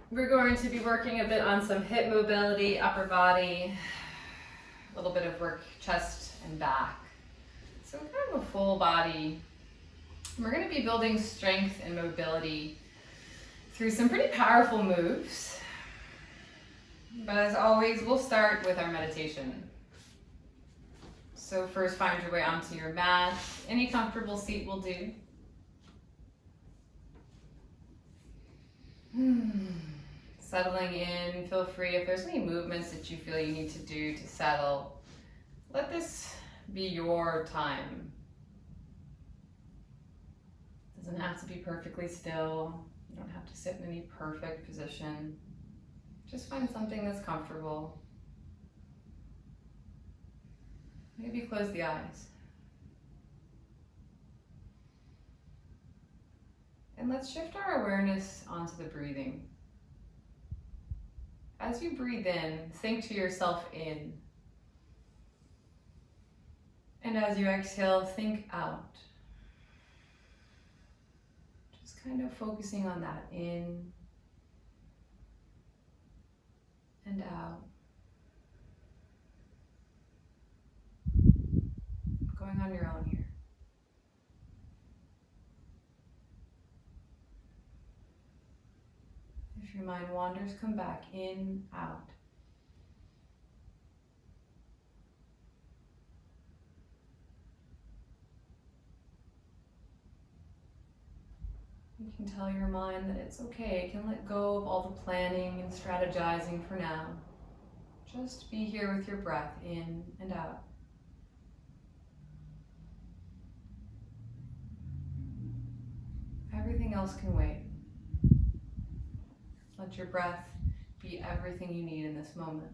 We're going to be working a bit on some hip mobility, upper body, a little bit of work, chest and back. So kind of a full body. We're going to be building strength and mobility through some pretty powerful moves. But as always, we'll start with our meditation. So first, find your way onto your mat. Any comfortable seat will do. Settling in, feel free if there's any movements that you feel you need to do to settle. Let this be your time. It doesn't have to be perfectly still. You don't have to sit in any perfect position. Just find something that's comfortable. Maybe close the eyes. And let's shift our awareness onto the breathing. As you breathe in, think to yourself in. And as you exhale, think out. Just kind of focusing on that in and out. Going on your own here. If your mind wanders, come back in, out. You can tell your mind that it's okay, it can let go of all the planning and strategizing for now. Just be here with your breath in and out. Everything else can wait. Let your breath be everything you need in this moment.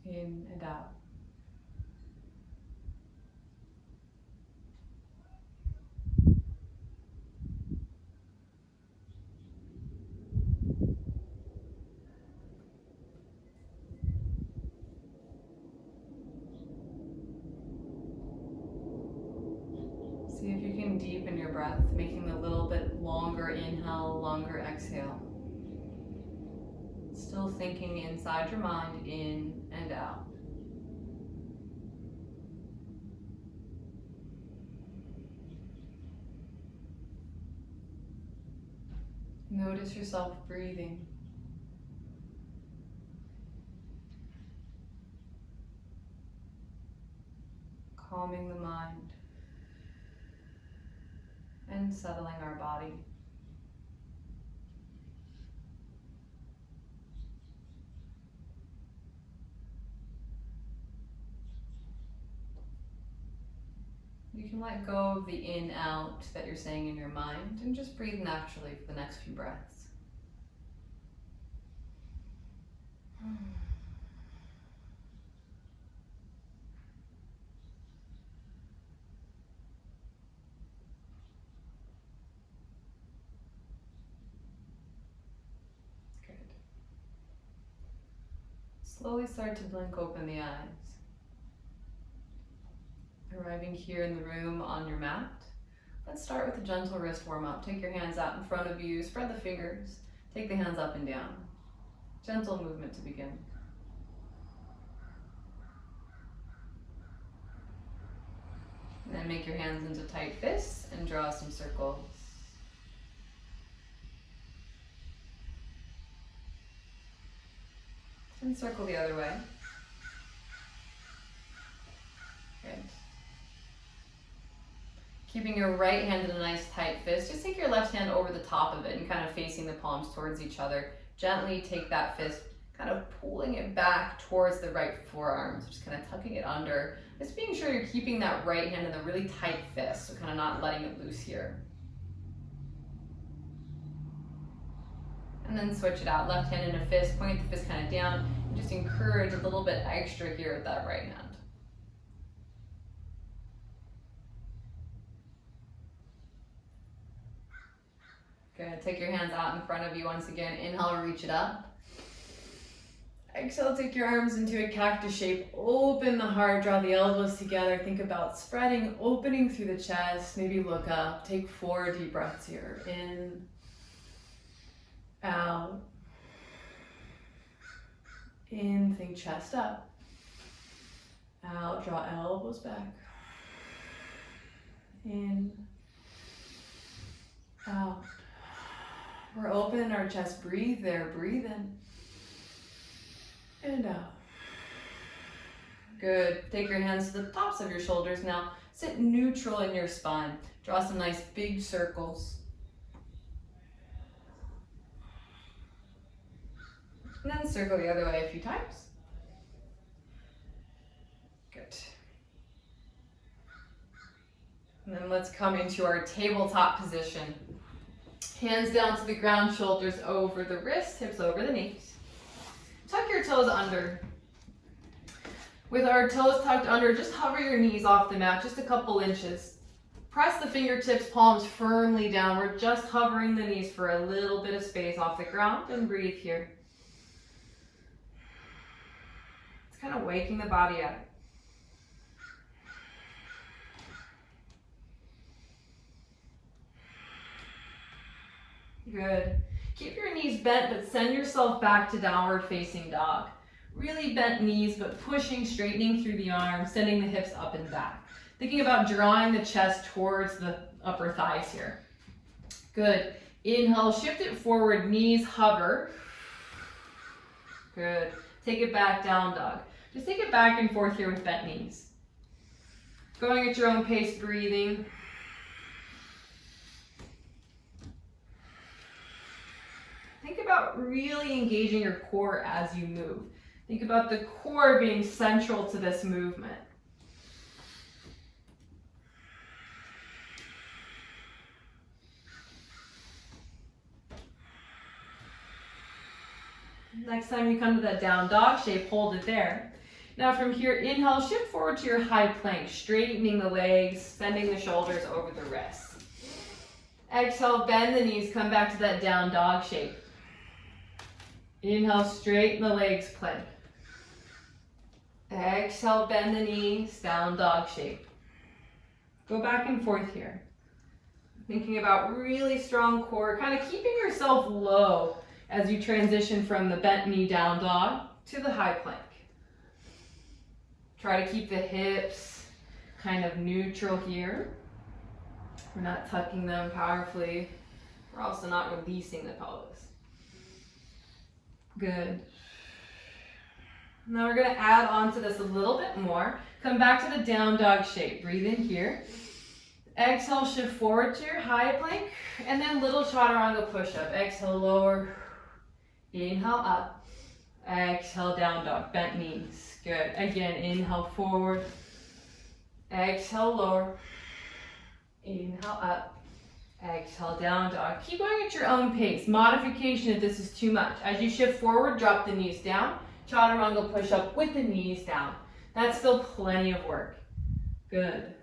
In and out. See if you can deepen your breath, making a little bit longer inhale, longer exhale. Still thinking inside your mind, in and out. Notice yourself breathing. Calming the mind. And settling our body. You can let go of the in-out that you're saying in your mind and just breathe naturally for the next few breaths. Slowly start to blink open the eyes. Arriving here in the room on your mat, let's start with a gentle wrist warm-up. Take your hands out in front of you, spread the fingers, take the hands up and down. Gentle movement to begin. And then make your hands into tight fists and draw some circles. And circle the other way. Good. Keeping your right hand in a nice tight fist, just take your left hand over the top of it and kind of facing the palms towards each other. Gently take that fist, kind of pulling it back towards the right forearm. So just kind of tucking it under. Just being sure you're keeping that right hand in a really tight fist, so kind of not letting it loose here. And then switch it out. Left hand in a fist, point the fist kind of down, and just encourage a little bit extra here with that right hand. Good. Take your hands out in front of you once again. Inhale, reach it up. Exhale, take your arms into a cactus shape. Open the heart, draw the elbows together. Think about spreading, opening through the chest. Maybe look up. Take 4 deep breaths here. In Out. In, think chest up. Out, draw elbows back. In. Out. We're open in our chest. Breathe there. Breathe in. And out. Good. Take your hands to the tops of your shoulders now. Sit neutral in your spine. Draw some nice big circles. And then circle the other way a few times. Good. And then let's come into our tabletop position. Hands down to the ground, shoulders over the wrists, hips over the knees. Tuck your toes under. With our toes tucked under, just hover your knees off the mat, just a couple inches. Press the fingertips, palms firmly down. We're just hovering the knees for a little bit of space off the ground, and breathe here. It's kind of waking the body up. Good. Keep your knees bent, but send yourself back to downward facing dog. Really bent knees, but pushing, straightening through the arms, sending the hips up and back. Thinking about drawing the chest towards the upper thighs here. Good. Inhale, shift it forward, knees hover. Good. Take it back, down dog. Just take it back and forth here with bent knees. Going at your own pace, breathing. Think about really engaging your core as you move. Think about the core being central to this movement. Next time you come to that down dog shape, hold it there. Now from here, inhale, shift forward to your high plank, straightening the legs, sending the shoulders over the wrists. Exhale, bend the knees, come back to that down dog shape. Inhale, straighten the legs, plank. Exhale, bend the knees, down dog shape. Go back and forth here. Thinking about really strong core, kind of keeping yourself low as you transition from the bent knee down dog to the high plank. Try to keep the hips kind of neutral here. We're not tucking them powerfully. We're also not releasing the pelvis. Good. Now we're going to add on to this a little bit more. Come back to the down dog shape. Breathe in here. Exhale, shift forward to your high plank, and then little chaturanga push-up. Exhale, lower. Inhale, up. Exhale, down dog. Bent knees. Good. Again, inhale, forward. Exhale, lower. Inhale, up. Exhale, down dog. Keep going at your own pace. Modification if this is too much. As you shift forward, drop the knees down. Chaturanga push-up with the knees down. That's still plenty of work. Good.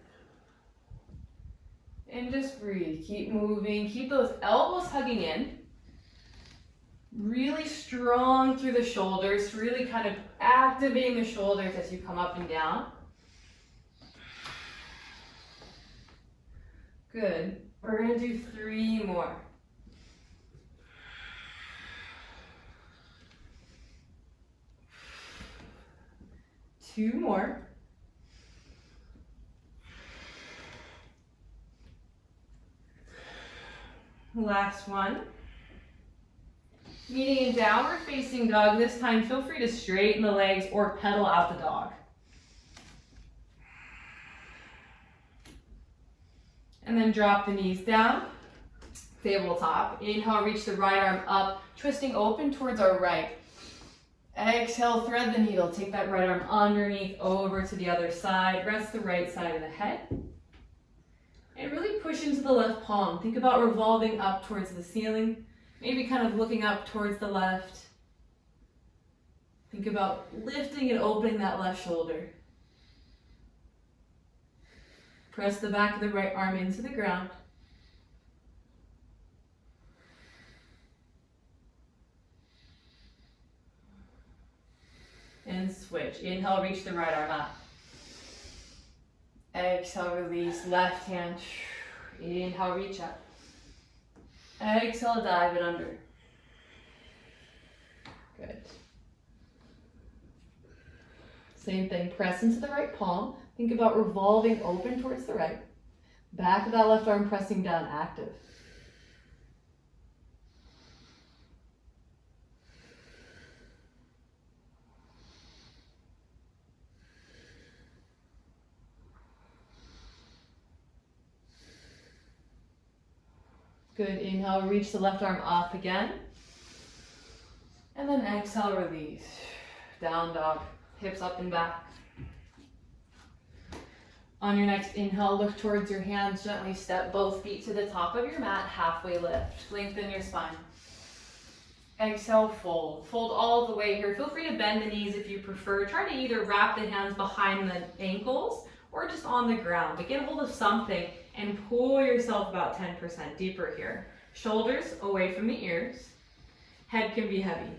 And just breathe. Keep moving. Keep those elbows hugging in. Really strong through the shoulders. Really kind of activating the shoulders as you come up and down. Good. We're going to do 3 more. Two more. Last one. Meeting in downward facing dog. This time, feel free to straighten the legs or pedal out the dog. And then drop the knees down. Tabletop. Inhale, reach the right arm up, twisting open towards our right. Exhale, thread the needle. Take that right arm underneath, over to the other side. Rest the right side of the head. And really push into the left palm. Think about revolving up towards the ceiling. Maybe kind of looking up towards the left. Think about lifting and opening that left shoulder. Press the back of the right arm into the ground. And switch. Inhale, reach the right arm up. Exhale, release, left hand. Inhale, reach up. Exhale, dive it under. Good. Same thing, press into the right palm. Think about revolving open towards the right. Back of that left arm pressing down, active. Good, inhale, reach the left arm up again. And then exhale, release. Down dog, hips up and back. On your next inhale, look towards your hands, gently step both feet to the top of your mat, halfway lift. Lengthen your spine. Exhale, fold. Fold all the way here. Feel free to bend the knees if you prefer. Try to either wrap the hands behind the ankles or just on the ground. But get hold of something and pull yourself about 10% deeper here. Shoulders away from the ears. Head can be heavy.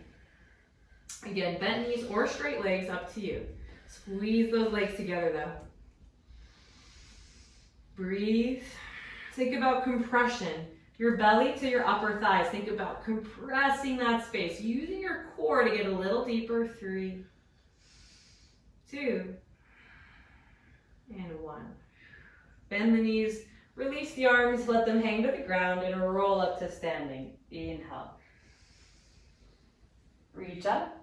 Again, bent knees or straight legs, up to you. Squeeze those legs together though. Breathe. Think about compression. Your belly to your upper thighs. Think about compressing that space. Using your core to get a little deeper. 3, 2, and 1. Bend the knees. Release the arms. Let them hang to the ground and roll up to standing. Inhale. Reach up.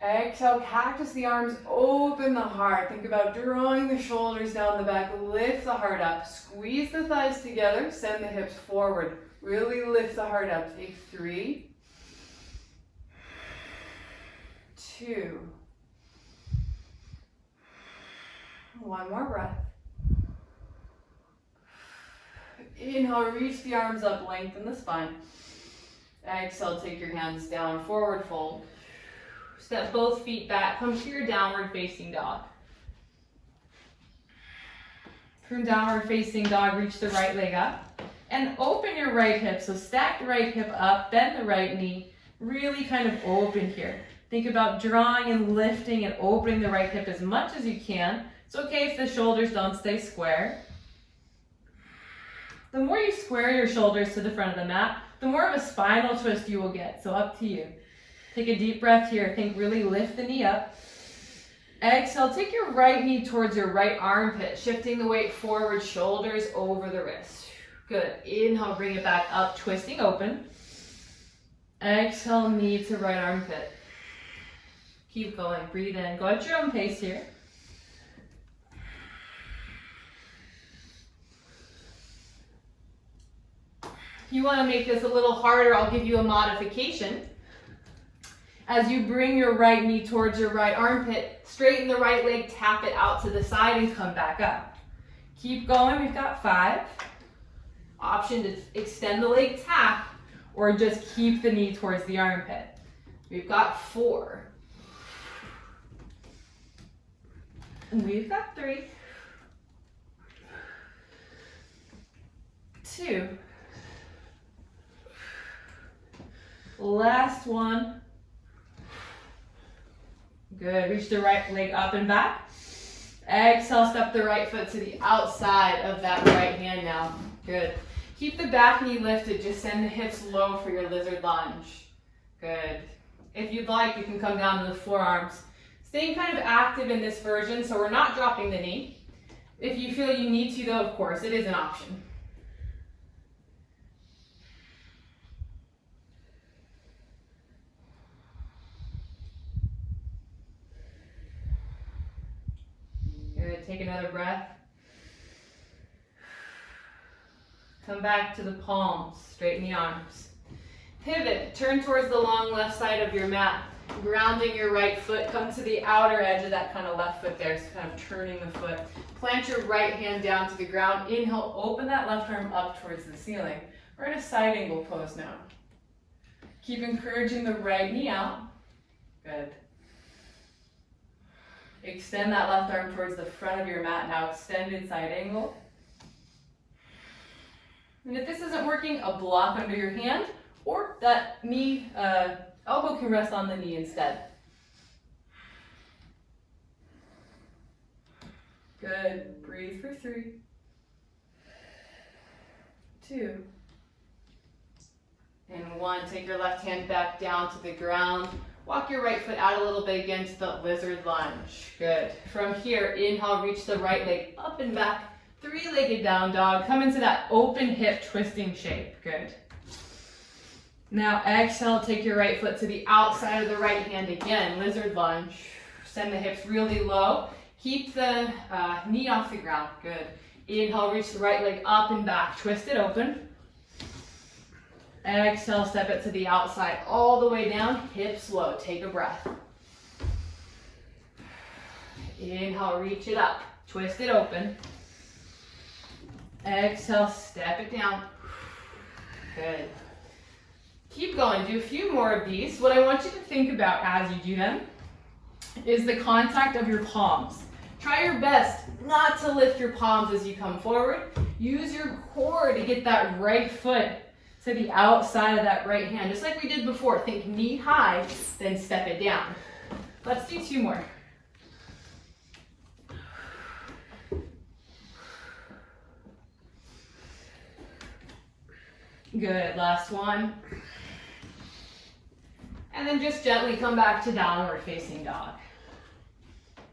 Exhale, cactus the arms, open the heart. Think about drawing the shoulders down the back, lift the heart up, squeeze the thighs together, send the hips forward. Really lift the heart up. Take 3, 2, 1 more breath. Inhale, reach the arms up, lengthen the spine. Exhale, take your hands down, forward fold. Step both feet back, come to your downward facing dog. From downward facing dog, reach the right leg up and open your right hip. So stack the right hip up, bend the right knee, really kind of open here. Think about drawing and lifting and opening the right hip as much as you can. It's okay if the shoulders don't stay square. The more you square your shoulders to the front of the mat, the more of a spinal twist you will get. So up to you. Take a deep breath here. Think really lift the knee up. Exhale, take your right knee towards your right armpit, shifting the weight forward, shoulders over the wrist. Good. Inhale, bring it back up, twisting open. Exhale, knee to right armpit. Keep going. Breathe in. Go at your own pace here. If you want to make this a little harder, I'll give you a modification. As you bring your right knee towards your right armpit, straighten the right leg, tap it out to the side and come back up. Keep going, we've got 5. Option to extend the leg, tap, or just keep the knee towards the armpit. We've got 4. And we've got 3. 2. Last one. Good, reach the right leg up and back. Exhale, step the right foot to the outside of that right hand now. Good. Keep the back knee lifted, just send the hips low for your lizard lunge. Good. If you'd like, you can come down to the forearms. Staying kind of active in this version, so we're not dropping the knee. If you feel you need to though, of course, it is an option. Good, take another breath. Come back to the palms, straighten the arms. Pivot, turn towards the long left side of your mat. Grounding your right foot, come to the outer edge of that kind of left foot there, so kind of turning the foot. Plant your right hand down to the ground. Inhale, open that left arm up towards the ceiling. We're in a side angle pose now. Keep encouraging the right knee out. Good. Extend that left arm towards the front of your mat now, extended side angle. And if this isn't working, a block under your hand, or that knee, elbow can rest on the knee instead. Good, breathe for 3, 2, And 1, take your left hand back down to the ground. Walk your right foot out a little bit again to the lizard lunge. Good. From here, inhale, reach the right leg up and back. 3-legged down dog. Come into that open hip twisting shape. Good. Now exhale, take your right foot to the outside of the right hand again. Lizard lunge. Send the hips really low. Keep the knee off the ground. Good. Inhale, reach the right leg up and back. Twist it open. Exhale, step it to the outside all the way down. Hips low. Take a breath. Inhale, reach it up. Twist it open. Exhale, step it down. Good. Keep going. Do a few more of these. What I want you to think about as you do them is the contact of your palms. Try your best not to lift your palms as you come forward. Use your core to get that right foot to the outside of that right hand. Just like we did before. Think knee high, then step it down. Let's do 2 more. Good, last one. And then just gently come back to downward facing dog.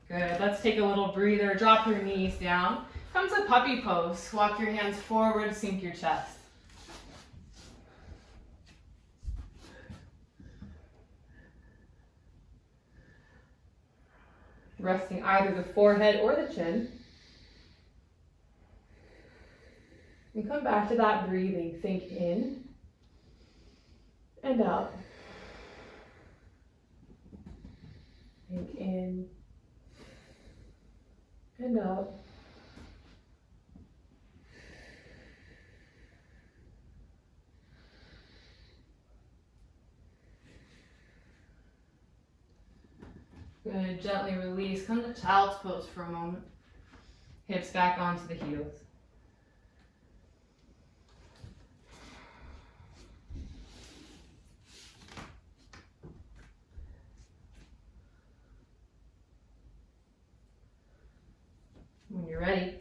Good, let's take a little breather. Drop your knees down. Come to puppy pose. Walk your hands forward, sink your chest. Resting either the forehead or the chin. And come back to that breathing. Think in and out. Think in and out. Good, gently release. Come to child's pose for a moment. Hips back onto the heels. When you're ready,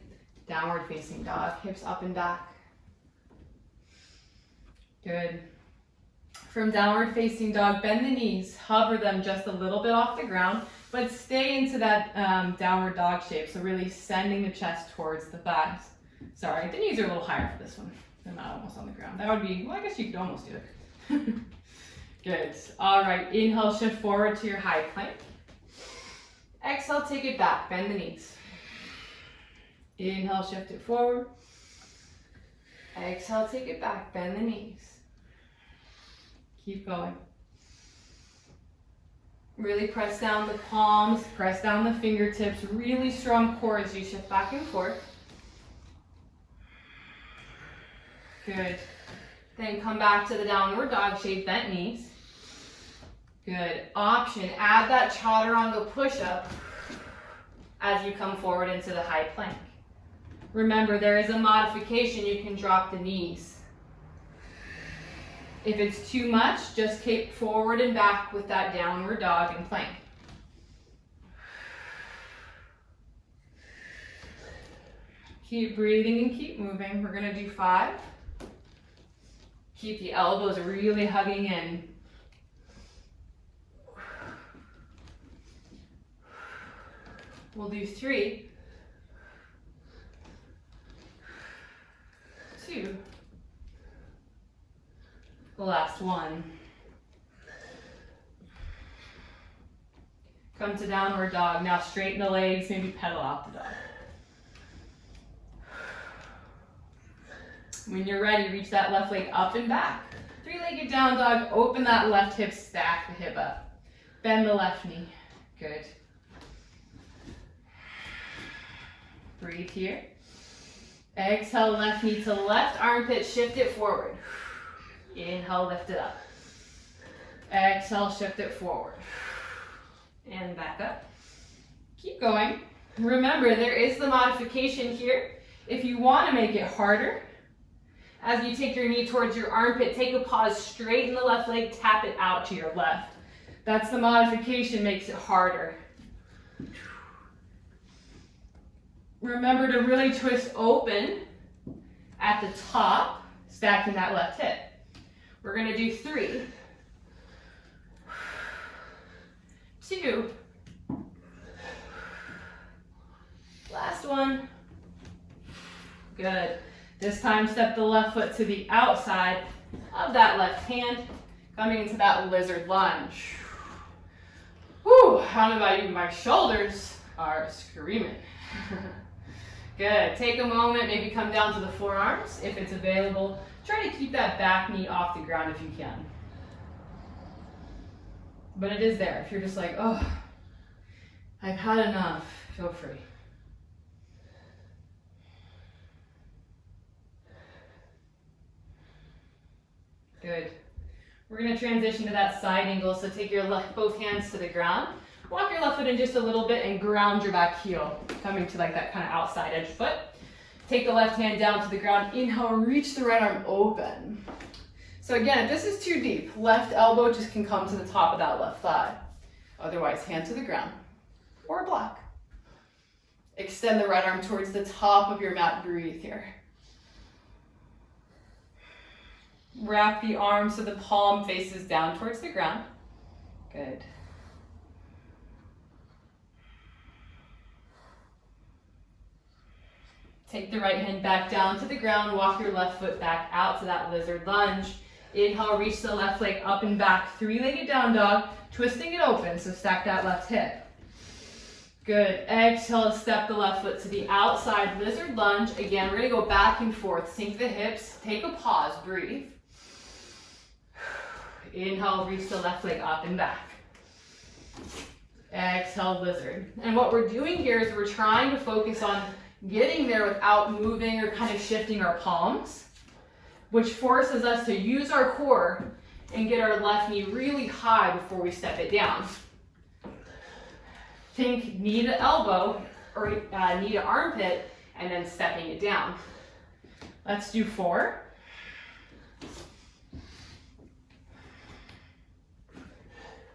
downward facing dog, hips up and back. Good. From downward facing dog, bend the knees, hover them just a little bit off the ground, but stay into that downward dog shape. So really sending the chest towards the thighs. Sorry, the knees are a little higher for this one. They're not almost on the ground. That would be, well, I guess you could almost do it. Good. All right, inhale, shift forward to your high plank. Exhale, take it back, bend the knees. Inhale, shift it forward. Exhale, take it back, bend the knees. Keep going. Really press down the palms, press down the fingertips, really strong core as you shift back and forth. Good. Then come back to the downward dog shape, bent knees. Good. Option, add that chaturanga push-up as you come forward into the high plank. Remember, there is a modification. You can drop the knees. If it's too much, just keep forward and back with that downward dog and plank. Keep breathing and keep moving. We're going to do 5. Keep the elbows really hugging in. We'll do 3, 2, the last one. Come to downward dog. Now straighten the legs, maybe pedal out the dog. When you're ready, reach that left leg up and back. 3-legged down dog, open that left hip, stack the hip up. Bend the left knee. Good. Breathe here. Exhale, left knee to left armpit, shift it forward. Inhale, lift it up. Exhale, shift it forward. And back up. Keep going. Remember, there is the modification here. If you want to make it harder, as you take your knee towards your armpit, take a pause, straighten the left leg, tap it out to your left. That's the modification, makes it harder. Remember to really twist open at the top, stacking that left hip. We're gonna do 3, 2, last one. Good. This time step the left foot to the outside of that left hand, coming into that lizard lunge. Whew, I don't know about you, my shoulders are screaming. Good. Take a moment, maybe come down to the forearms if it's available. Try to keep that back knee off the ground if you can. But it is there. If you're just like, oh, I've had enough, feel free. Good. We're going to transition to that side angle. So take your both hands to the ground. Walk your left foot in just a little bit and ground your back heel, coming to like that kind of outside edge foot. Take the left hand down to the ground. Inhale, reach the right arm open. So again, if this is too deep, left elbow just can come to the top of that left thigh. Otherwise, hand to the ground or block. Extend the right arm towards the top of your mat. Breathe here. Wrap the arm so the palm faces down towards the ground. Good. Take the right hand back down to the ground. Walk your left foot back out to that lizard lunge. Inhale, reach the left leg up and back. 3-legged down dog, twisting it open, so stack that left hip. Good. Exhale, step the left foot to the outside, lizard lunge. Again, we're gonna go back and forth. Sink the hips, take a pause, breathe. Inhale, reach the left leg up and back. Exhale, lizard. And what we're doing here is we're trying to focus on getting there without moving or kind of shifting our palms, which forces us to use our core and get our left knee really high before we step it down. Think knee to elbow or knee to armpit and then stepping it down. Let's do 4.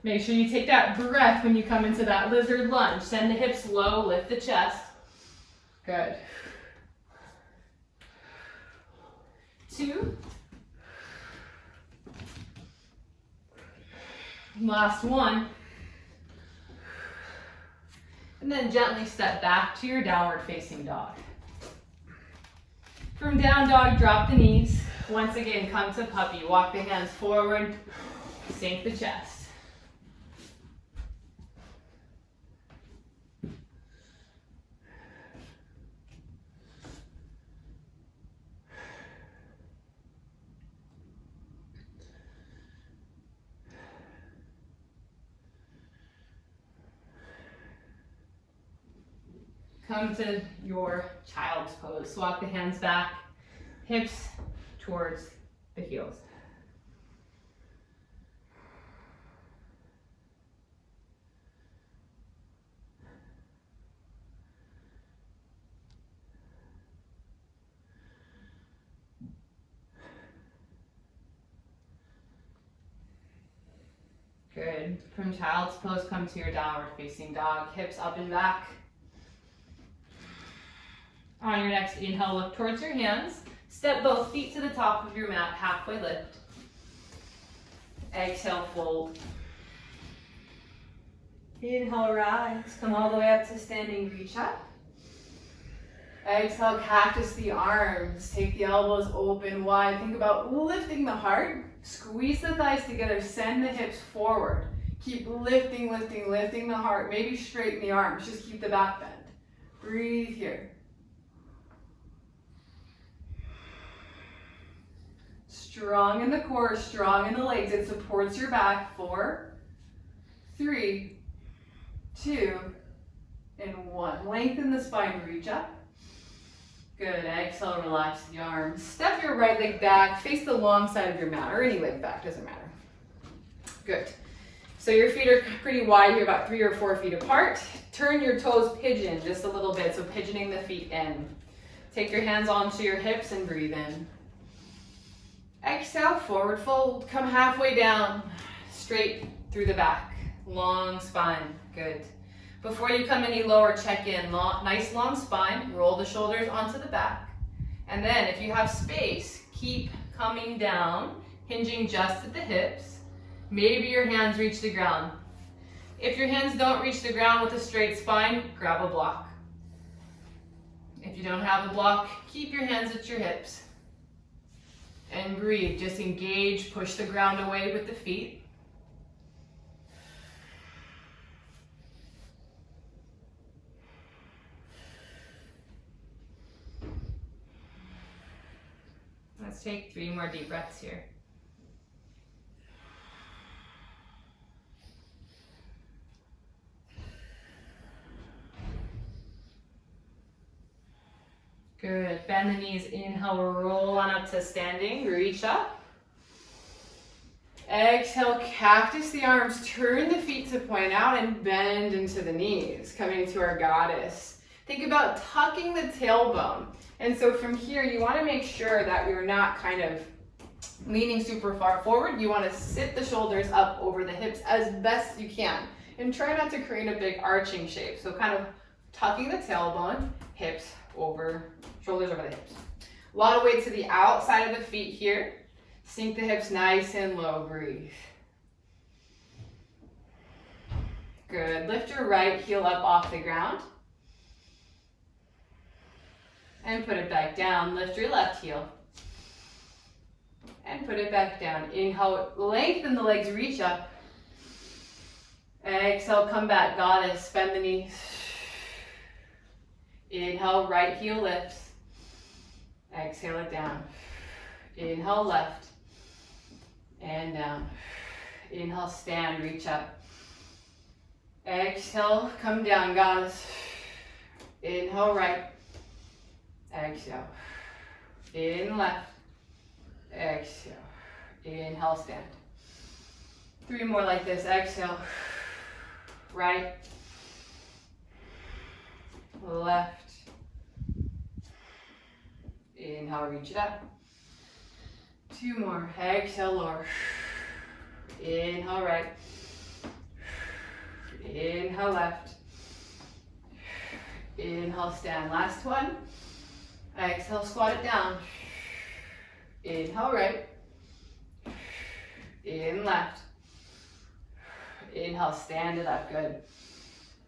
Make sure you take that breath when you come into that lizard lunge. Send the hips low, lift the chest. Good. 2. Last one. And then gently step back to your downward facing dog. From down dog, drop the knees. Once again, come to puppy. Walk the hands forward, sink the chest. Come to your child's pose. Walk the hands back, hips towards the heels. Good. From child's pose, come to your downward facing dog, hips up and back. On your next inhale, look towards your hands. Step both feet to the top of your mat, halfway lift. Exhale, fold. Inhale, rise. Come all the way up to standing, reach up. Exhale, cactus the arms. Take the elbows open wide. Think about lifting the heart. Squeeze the thighs together. Send the hips forward. Keep lifting, lifting, lifting the heart. Maybe straighten the arms. Just keep the back bend. Breathe here. Strong in the core, strong in the legs. It supports your back. 4, 3, 2, and 1. Lengthen the spine, reach up. Good. Exhale, relax the arms. Step your right leg back. Face the long side of your mat, or any leg back, doesn't matter. Good. So your feet are pretty wide here, about 3 or 4 feet apart. Turn your toes pigeon just a little bit, so pigeoning the feet in. Take your hands onto your hips and breathe in. Exhale, forward fold. Come halfway down, straight through the back. Long spine. Good. Before you come any lower, check in. Nice long spine. Roll the shoulders onto the back. And then if you have space, keep coming down. hinging just at the hips. Maybe your hands reach the ground. If your hands don't reach the ground with a straight spine, grab a block. If you don't have a block, keep your hands at your hips. And breathe, just engage, push the ground away with the feet. Let's take 3 more deep breaths here. Good. Bend the knees. Inhale, roll on up to standing. Reach up. Exhale, cactus the arms. Turn the feet to point out and bend into the knees. Coming to our goddess. Think about tucking the tailbone. And so from here, you want to make sure that you're not kind of leaning super far forward. You want to sit the shoulders up over the hips as best you can. And try not to create a big arching shape. So kind of tucking the tailbone, hips over, shoulders over the hips. A lot of weight to the outside of the feet here. Sink the hips nice and low. Breathe. Good. Lift your right heel up off the ground. And put it back down. Lift your left heel. And put it back down. Inhale, lengthen the legs, reach up. Exhale, come back, goddess. Bend the knees. Inhale, right heel lifts. Exhale it down. Inhale, left. And down. Inhale, stand, reach up. Exhale, come down, goddess. Inhale, right. Exhale. In left. Exhale. Inhale, stand. 3 more like this. Exhale. Right. Left. Inhale, reach it up. 2 more. Exhale, lower. Inhale, right. Inhale, left. Inhale, stand. Last one. Exhale, squat it down. Inhale, right. In left. Inhale, stand it up. Good.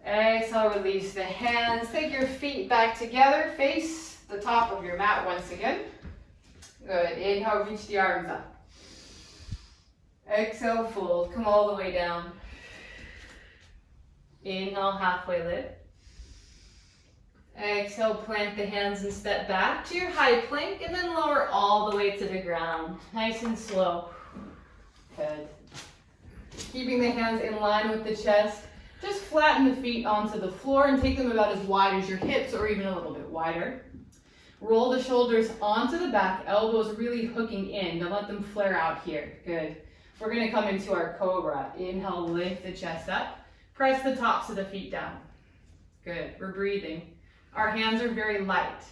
Exhale, release the hands. Take your feet back together. Face the top of your mat once again. Good. Inhale, reach the arms up. Exhale, fold. Come all the way down. Inhale, halfway lift. Exhale, plant the hands and step back to your high plank and then lower all the way to the ground. Nice and slow. Good. Keeping the hands in line with the chest. Just flatten the feet onto the floor and take them about as wide as your hips or even a little bit wider. Roll the shoulders onto the back, elbows really hooking in. Don't let them flare out here. Good. We're going to come into our Cobra. Inhale, lift the chest up. Press the tops of the feet down. Good. We're breathing. Our hands are very light.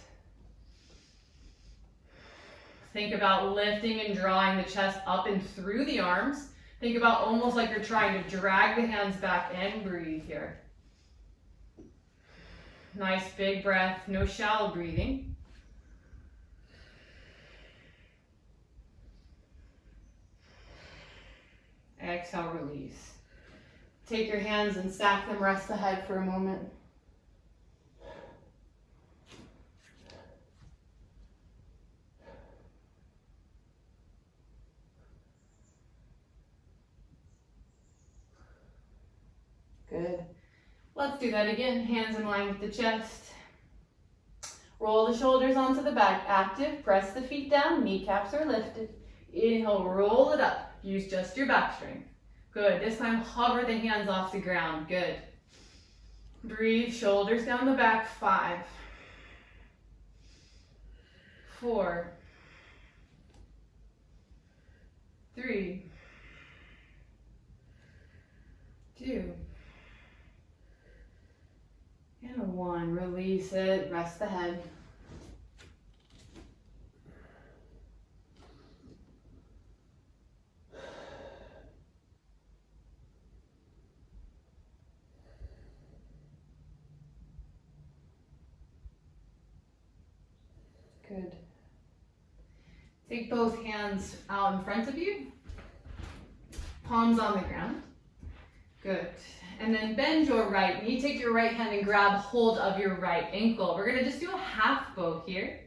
Think about lifting and drawing the chest up and through the arms. Think about almost like you're trying to drag the hands back and breathe here. Nice big breath, no shallow breathing. Exhale, release. Take your hands and stack them, rest the head for a moment. Good. Let's do that again. Hands in line with the chest. Roll the shoulders onto the back. Active. Press the feet down. Kneecaps are lifted. Inhale, roll it up. Use just your back strength. Good. This time, hover the hands off the ground. Good. Breathe. Shoulders down the back. 5, 4, 3, 2, and 1. Release it. Rest the head. Good. Take both hands out in front of you. Palms on the ground. Good. And then bend your right knee. Take your right hand and grab hold of your right ankle. We're going to just do a half bow here.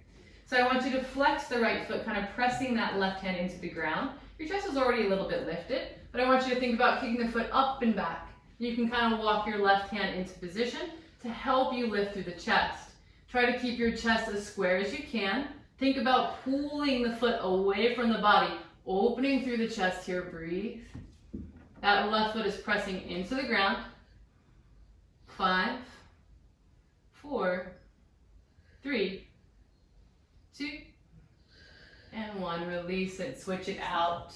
So I want you to flex the right foot, kind of pressing that left hand into the ground. Your chest is already a little bit lifted, but I want you to think about kicking the foot up and back. You can kind of walk your left hand into position to help you lift through the chest. Try to keep your chest as square as you can. Think about pulling the foot away from the body, opening through the chest here. Breathe. That left foot is pressing into the ground. 5, 4, 3, 2, and 1. Release it. Switch it out.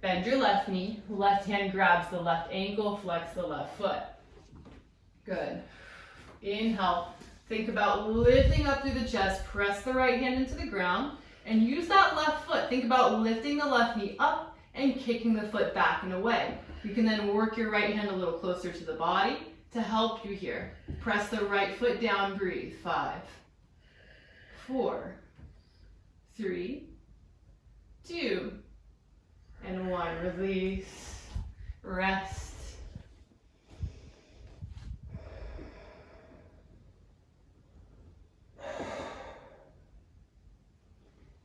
Bend your left knee. Left hand grabs the left ankle. Flex the left foot. Good. Inhale. Think about lifting up through the chest. Press the right hand into the ground. And use that left foot. Think about lifting the left knee up and kicking the foot back and away. You can then work your right hand a little closer to the body to help you here. Press the right foot down. Breathe. 5, 4, 3, 2, and 1. Release. Rest.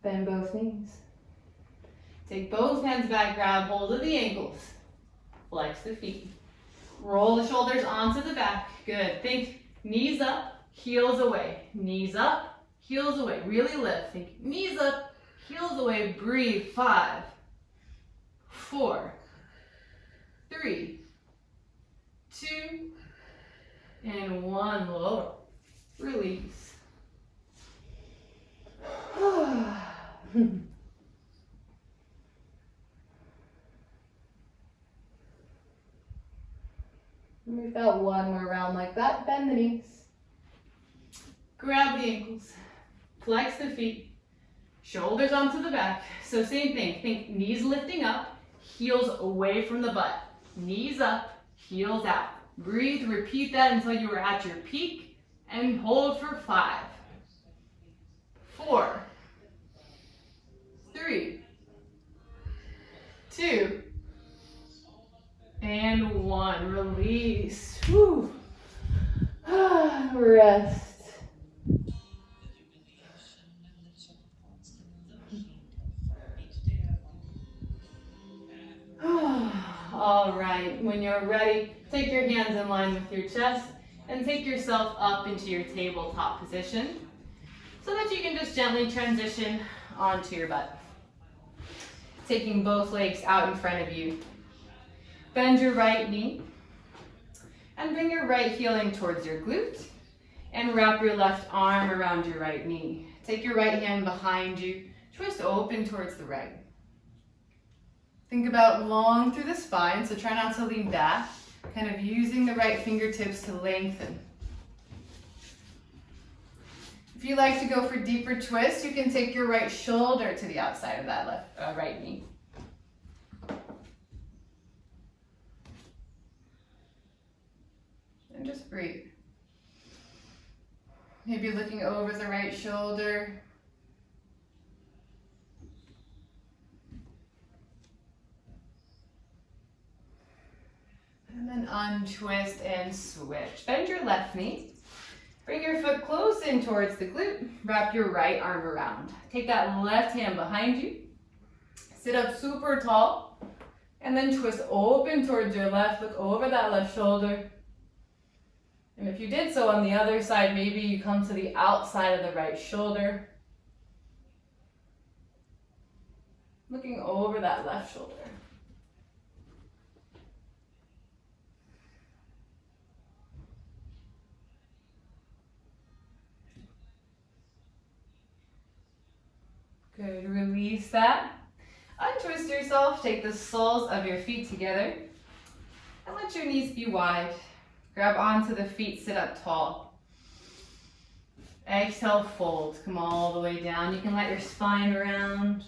Bend both knees. Take both hands back, grab hold of the ankles. Flex the feet. Roll the shoulders onto the back. Good. Think knees up, heels away. Knees up, heels away. Really lift. Think knees up, heels away. Breathe. 5, 4, 3, 2, and 1. Lower. Release. We've got one more round like that. Bend the knees. Grab the ankles. Flex the feet. Shoulders onto the back. So same thing. Think knees lifting up, heels away from the butt. Knees up, heels out. Breathe. Repeat that until you are at your peak and hold for 5, 4, 3, 2, and 1. Release. Whew. Rest. All right, when you're ready, take your hands in line with your chest and take yourself up into your tabletop position so that you can just gently transition onto your butt. Taking both legs out in front of you. Bend your right knee and bring your right heel in towards your glute and wrap your left arm around your right knee. Take your right hand behind you, twist open towards the right. Think about long through the spine, so try not to lean back, kind of using the right fingertips to lengthen. If you like to go for deeper twists, you can take your right shoulder to the outside of that right knee. And just breathe. Maybe looking over the right shoulder. And then untwist and switch. Bend your left knee. Bring your foot close in towards the glute. Wrap your right arm around. Take that left hand behind you. Sit up super tall. And then twist open towards your left. Look over that left shoulder. And if you did so on the other side, maybe you come to the outside of the right shoulder. Looking over that left shoulder. Good, release that. Untwist yourself, take the soles of your feet together and let your knees be wide. Grab onto the feet, sit up tall. Exhale, fold, come all the way down. You can let your spine round.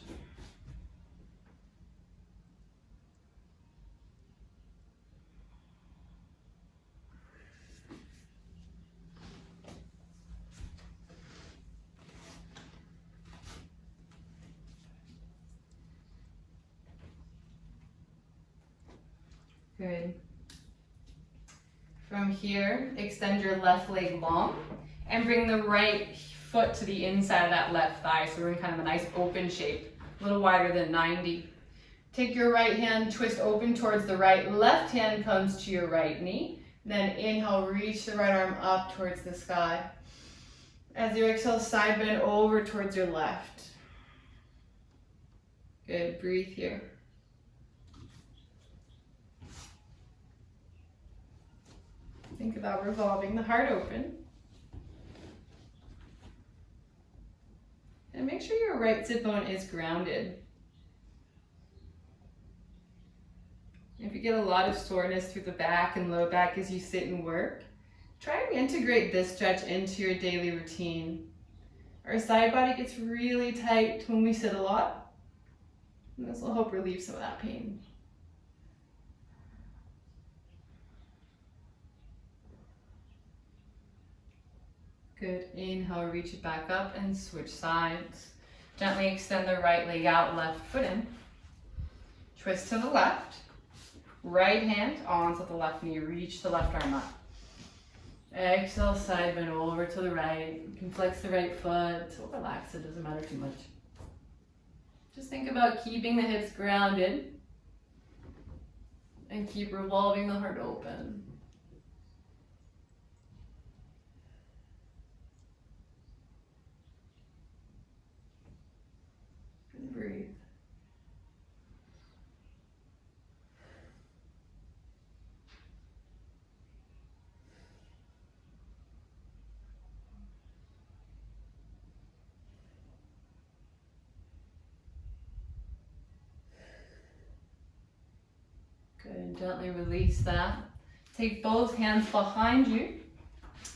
Good. From here, extend your left leg long and bring the right foot to the inside of that left thigh. So we're in kind of a nice open shape, a little wider than 90. Take your right hand, twist open towards the right. Left hand comes to your right knee. Then inhale, reach the right arm up towards the sky. As you exhale, side bend over towards your left. Good, breathe here. Think about revolving the heart open. And make sure your right sit bone is grounded. If you get a lot of soreness through the back and low back as you sit and work, try and integrate this stretch into your daily routine. Our side body gets really tight when we sit a lot, and this will help relieve some of that pain. Good. Inhale, reach it back up and switch sides. Gently extend the right leg out, left foot in. Twist to the left. Right hand onto the left knee. Reach the left arm up. Exhale, side bend over to the right. You can flex the right foot or relax, it doesn't matter too much. Just think about keeping the hips grounded and keep revolving the heart open. And breathe. Good, gently release that. Take both hands behind you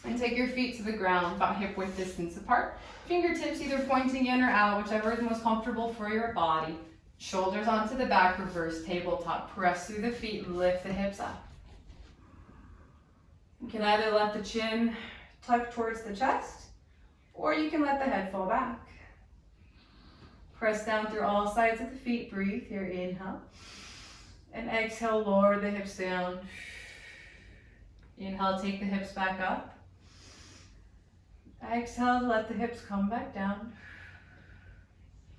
and take your feet to the ground, about hip width distance apart. Fingertips either pointing in or out, whichever is most comfortable for your body. Shoulders onto the back, reverse tabletop. Press through the feet, lift the hips up. You can either let the chin tuck towards the chest, or you can let the head fall back. Press down through all sides of the feet, breathe here, inhale. And exhale, lower the hips down. Inhale, take the hips back up. Exhale, let the hips come back down.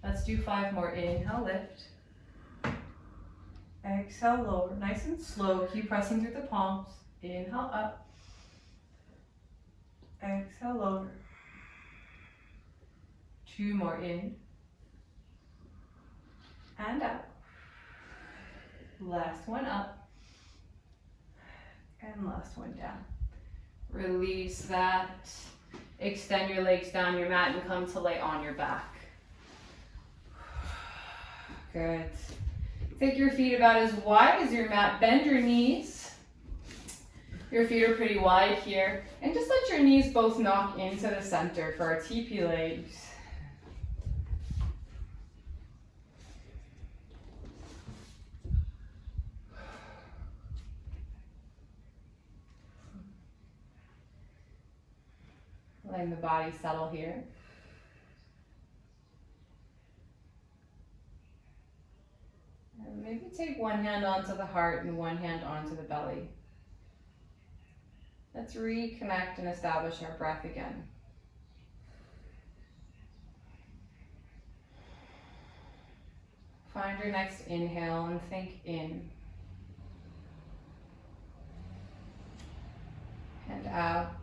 Let's do 5 more. Inhale, lift. Exhale, lower. Nice and slow. Keep pressing through the palms. Inhale, up. Exhale, lower. 2 more. In. And out. Last one up. And last one down. Release that. Extend your legs down your mat and come to lay on your back. Good. Take your feet about as wide as your mat. Bend your knees. Your feet are pretty wide here. And just let your knees both knock into the center for our TP legs. Letting the body settle here. And maybe take one hand onto the heart and one hand onto the belly. Let's reconnect and establish our breath again. Find your next inhale and think in. And out.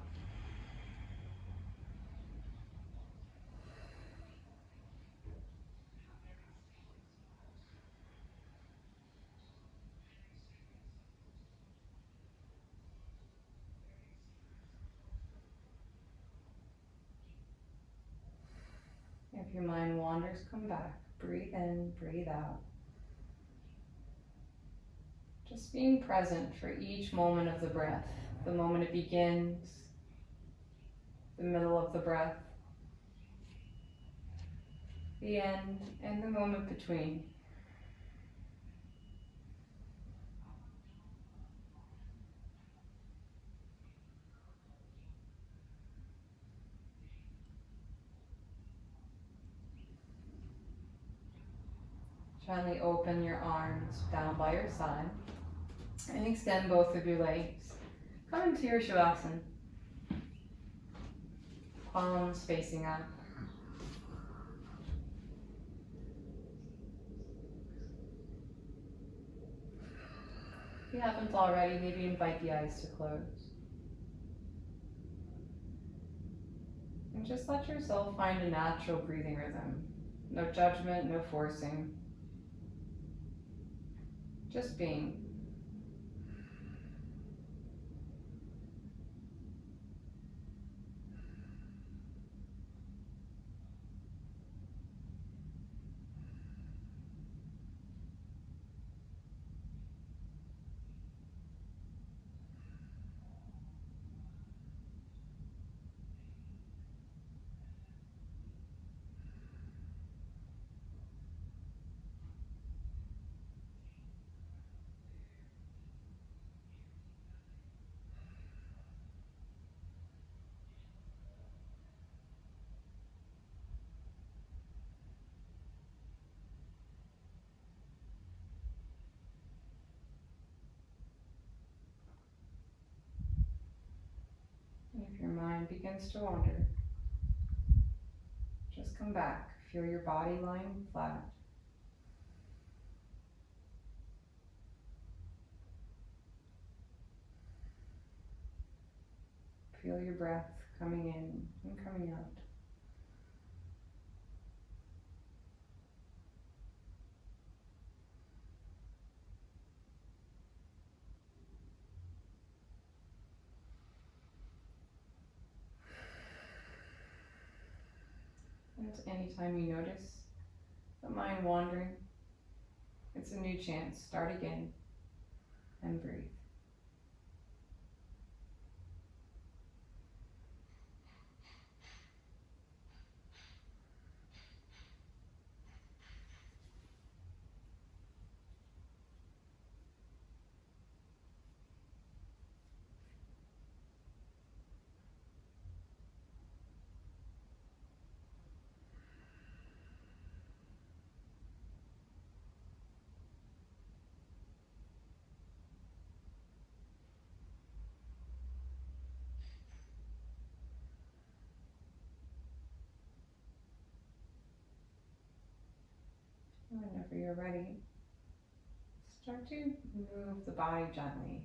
If your mind wanders, come back. Breathe in, breathe out. Just being present for each moment of the breath. The moment it begins, the middle of the breath, the end, and the moment between. Gently open your arms down by your side. And extend both of your legs. Come into your Shavasana. Palms facing up. If you haven't already, maybe invite the eyes to close. And just let yourself find a natural breathing rhythm. No judgment, no forcing. Just being. And if your mind begins to wander, just come back. Feel your body lying flat. Feel your breath coming in and coming out. And anytime you notice the mind wandering, it's a new chance. Start again and breathe. Whenever you're ready, start to move the body gently,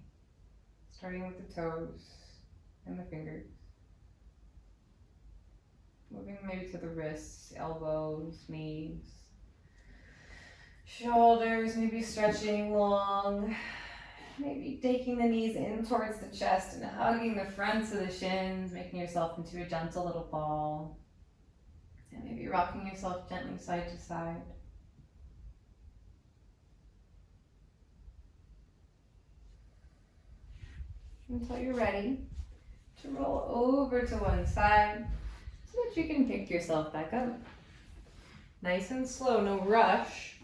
starting with the toes and the fingers. Moving maybe to the wrists, elbows, knees, shoulders, maybe stretching long. Maybe taking the knees in towards the chest and hugging the fronts of the shins, making yourself into a gentle little ball. And maybe rocking yourself gently side to side. Until you're ready to roll over to one side so that you can pick yourself back up. Nice and slow, no rush.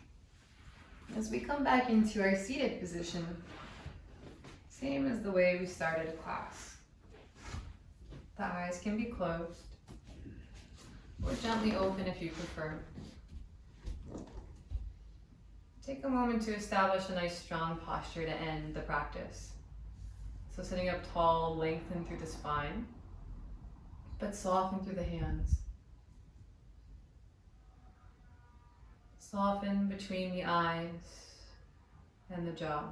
As we come back into our seated position, same as the way we started class. The eyes can be closed or gently open if you prefer. Take a moment to establish a nice strong posture to end the practice. So sitting up tall, lengthen through the spine, but soften through the hands. Soften between the eyes and the jaw.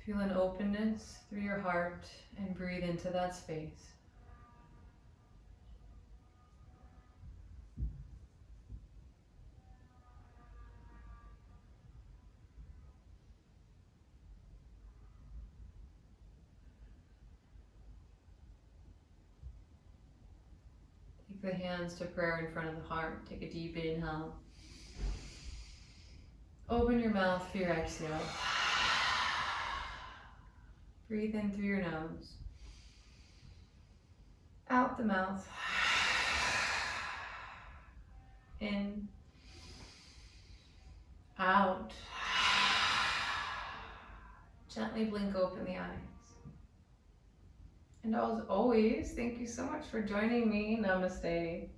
Feel an openness through your heart and breathe into that space. Take the hands to prayer in front of the heart. Take a deep inhale. Open your mouth for your exhale. Breathe in through your nose. Out the mouth. In. Out. Gently blink open the eyes. And as always, thank you so much for joining me. Namaste.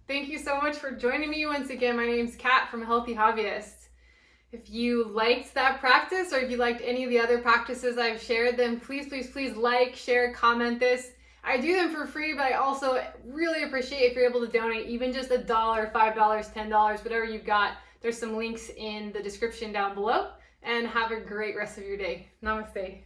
Thank you so much for joining me once again. My name's Kat from Healthy Hobbyist. If you liked that practice, or if you liked any of the other practices I've shared, then please, please, please like, share, comment this. I do them for free, but I also really appreciate if you're able to donate, even just $1, $5, $10, whatever you've got. There's some links in the description down below, and have a great rest of your day. Namaste.